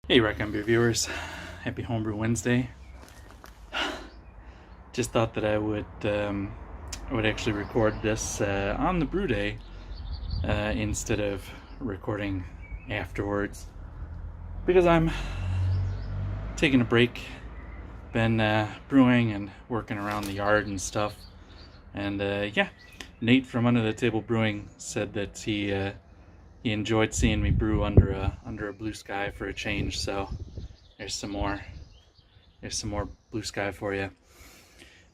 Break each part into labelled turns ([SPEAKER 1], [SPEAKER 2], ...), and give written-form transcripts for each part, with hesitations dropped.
[SPEAKER 1] Hey Rec Beer viewers, happy Homebrew Wednesday. Just thought that I would actually record this on the brew day instead of recording afterwards, because I'm taking a break. Been brewing and working around the yard and stuff, and yeah, Nate from Under the Table Brewing said that he enjoyed seeing me brew under a blue sky for a change. So there's some more blue sky for you.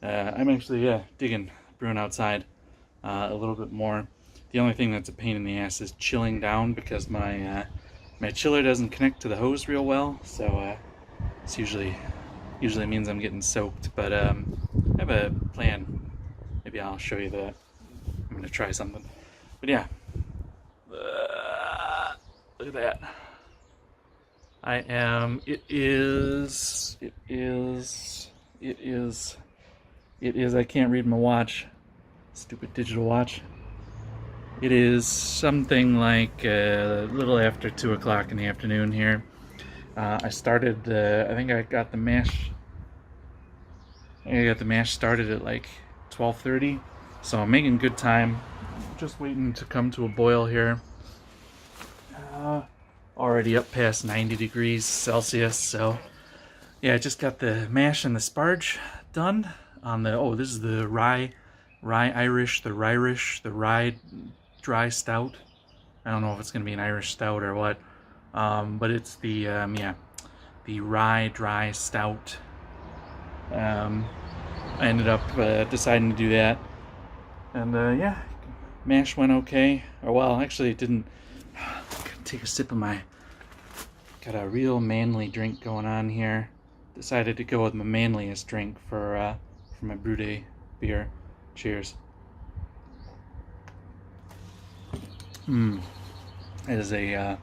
[SPEAKER 1] I'm actually digging brewing outside a little bit more. The only thing that's a pain in the ass is chilling down, because my chiller doesn't connect to the hose real well. So it's usually means I'm getting soaked. But I have a plan. Maybe I'll show you that. I'm gonna try something. But yeah, look at that. I can't read my watch. Stupid digital watch. It is something like a little after 2 o'clock in the afternoon here. I started, I think I got the mash started at like 12:30. So I'm making good time. Just waiting to come to a boil here. Already up past 90 degrees Celsius. So yeah, I just got the mash and the sparge done on the, this is the rye dry stout. I don't know if it's going to be an Irish stout or what, but it's the the rye dry stout. I ended up deciding to do that, and yeah, mash went okay. Or well, actually it didn't. Take a sip of got a real manly drink going on here. Decided to go with my manliest drink for my Brewday beer. Cheers. It is a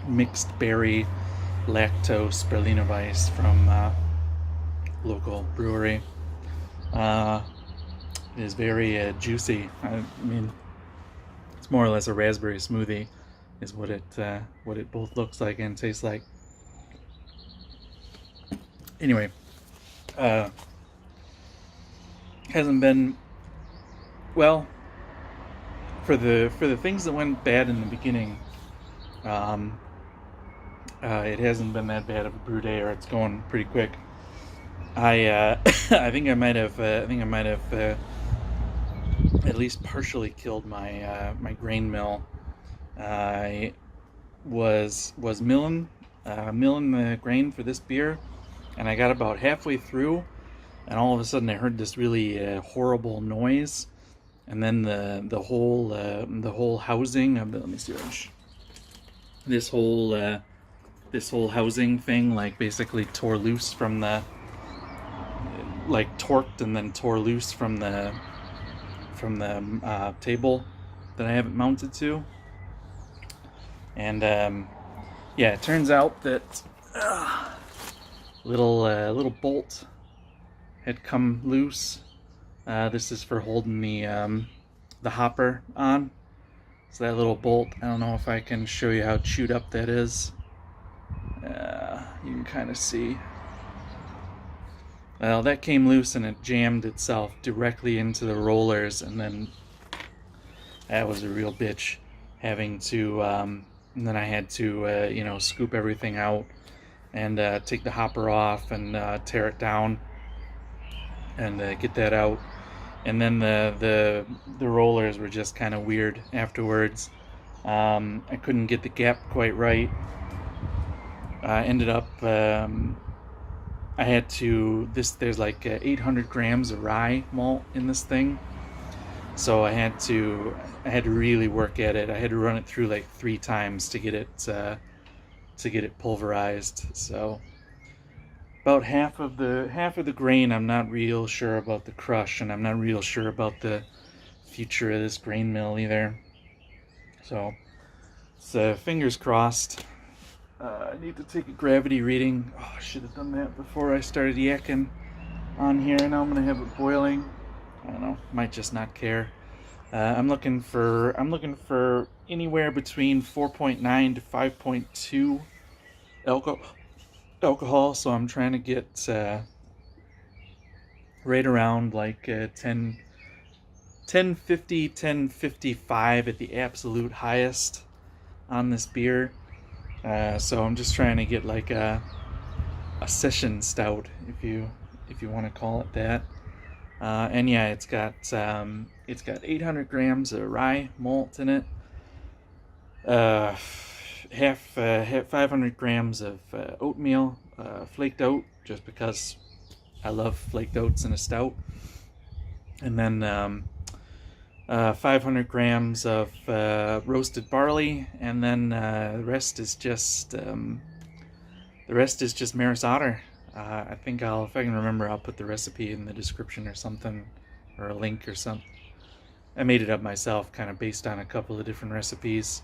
[SPEAKER 1] mixed berry lactose Berliner Weiss from local brewery. It is very juicy. I mean, it's more or less a raspberry smoothie, is what it both looks like and tastes like. Anyway, hasn't been well for the things that went bad in the beginning. It hasn't been that bad of a brew day, or it's going pretty quick. I I think I might have at least partially killed my grain mill. I was milling the grain for this beer, and I got about halfway through, and all of a sudden I heard this really horrible noise, and then the whole housing of the, let me see, this whole housing thing like basically tore loose from the, like torqued and then tore loose from the table that I have it mounted to. And yeah, it turns out that little bolt had come loose. This is for holding the hopper on. So that little bolt, I don't know if I can show you how chewed up that is. You can kind of see. Well, that came loose and it jammed itself directly into the rollers, and then that was a real bitch, having to and then I had to scoop everything out and take the hopper off and tear it down and get that out. And then the rollers were just kind of weird afterwards. I couldn't get the gap quite right. Ended up I had to, there's like 800 grams of rye malt in this thing, so I had to really work at it. I had to run it through like 3 times to get it pulverized. So about half of the grain, I'm not real sure about the crush, and I'm not real sure about the future of this grain mill either. So fingers crossed. I need to take a gravity reading. Oh, I should have done that before I started yakking on here. Now I'm gonna have it boiling. I don't know. Might just not care. I'm looking for anywhere between 4.9 to 5.2 alcohol, so I'm trying to get right around like 1050, 1055 at the absolute highest on this beer. So I'm just trying to get like a session stout, if you want to call it that. And yeah, it's got 800 grams of rye malt in it. Half 500 grams of oatmeal, flaked oat, just because I love flaked oats in a stout. And then 500 grams of roasted barley, and then the rest is just Maris Otter. I think if I can remember, I'll put the recipe in the description or something, or a link or something. I made it up myself, kind of based on a couple of different recipes.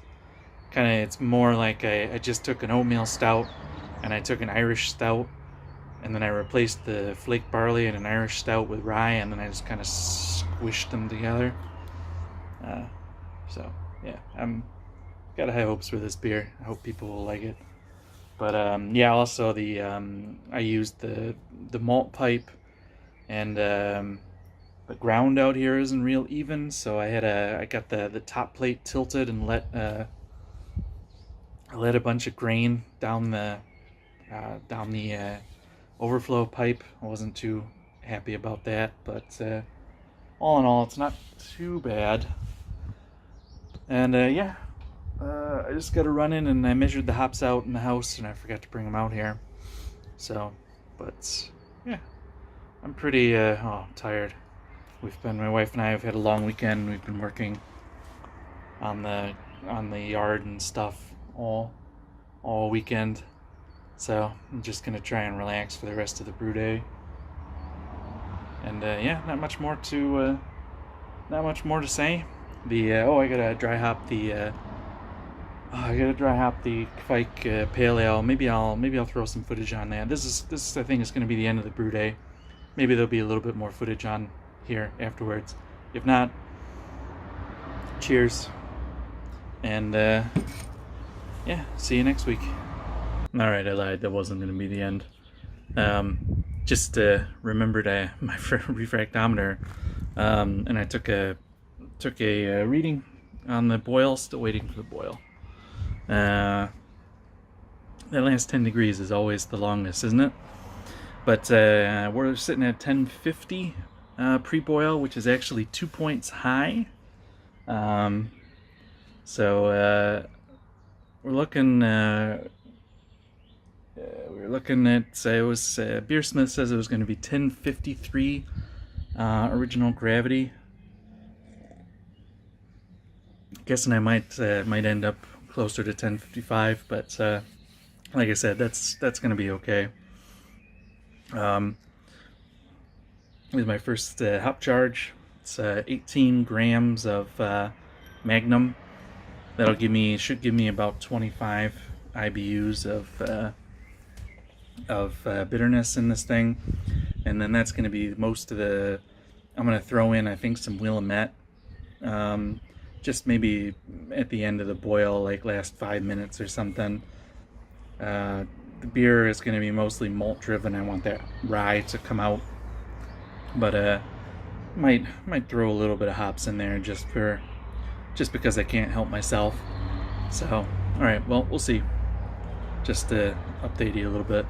[SPEAKER 1] It's more like I just took an oatmeal stout, and I took an Irish stout, and then I replaced the flaked barley in an Irish stout with rye, and then I just kind of squished them together. So yeah, I'm got high hopes for this beer. I hope people will like it. But yeah, also I used the malt pipe, and the ground out here isn't real even, so I got the top plate tilted and let a bunch of grain down the overflow pipe. I wasn't too happy about that, but all in all, it's not too bad. And yeah, I just got to run in, and I measured the hops out in the house, and I forgot to bring them out here. So, but yeah, I'm pretty tired. My wife and I have had a long weekend. We've been working on the yard and stuff all weekend. So I'm just gonna try and relax for the rest of the brew day. And yeah, not much more to say. I gotta dry hop the Fike Pale Ale. Maybe I'll throw some footage on that. This I think is gonna be the end of the brew day. Maybe there'll be a little bit more footage on here afterwards. If not, cheers. And yeah, see you next week. Alright, I lied. That wasn't gonna be the end. Just remembered my refractometer, and I took a reading on the boil. Still waiting for the boil. That last 10 degrees is always the longest, isn't it? But we're sitting at 1050 pre-boil, which is actually 2 points high. So we're looking at it was Beersmith says it was going to be 1053 original gravity. Guessing I might end up closer to 1055, but like I said, that's going to be okay. With my first hop charge, it's 18 grams of Magnum. That'll should give me about 25 IBUs of bitterness in this thing, and then that's going to be most of the. I'm going to throw in, I think, some Willamette, just maybe at the end of the boil, like last 5 minutes or something. The beer is going to be mostly malt driven. I want that rye to come out, but might throw a little bit of hops in there just because I can't help myself. So, all right, well, we'll see. Just to update you a little bit.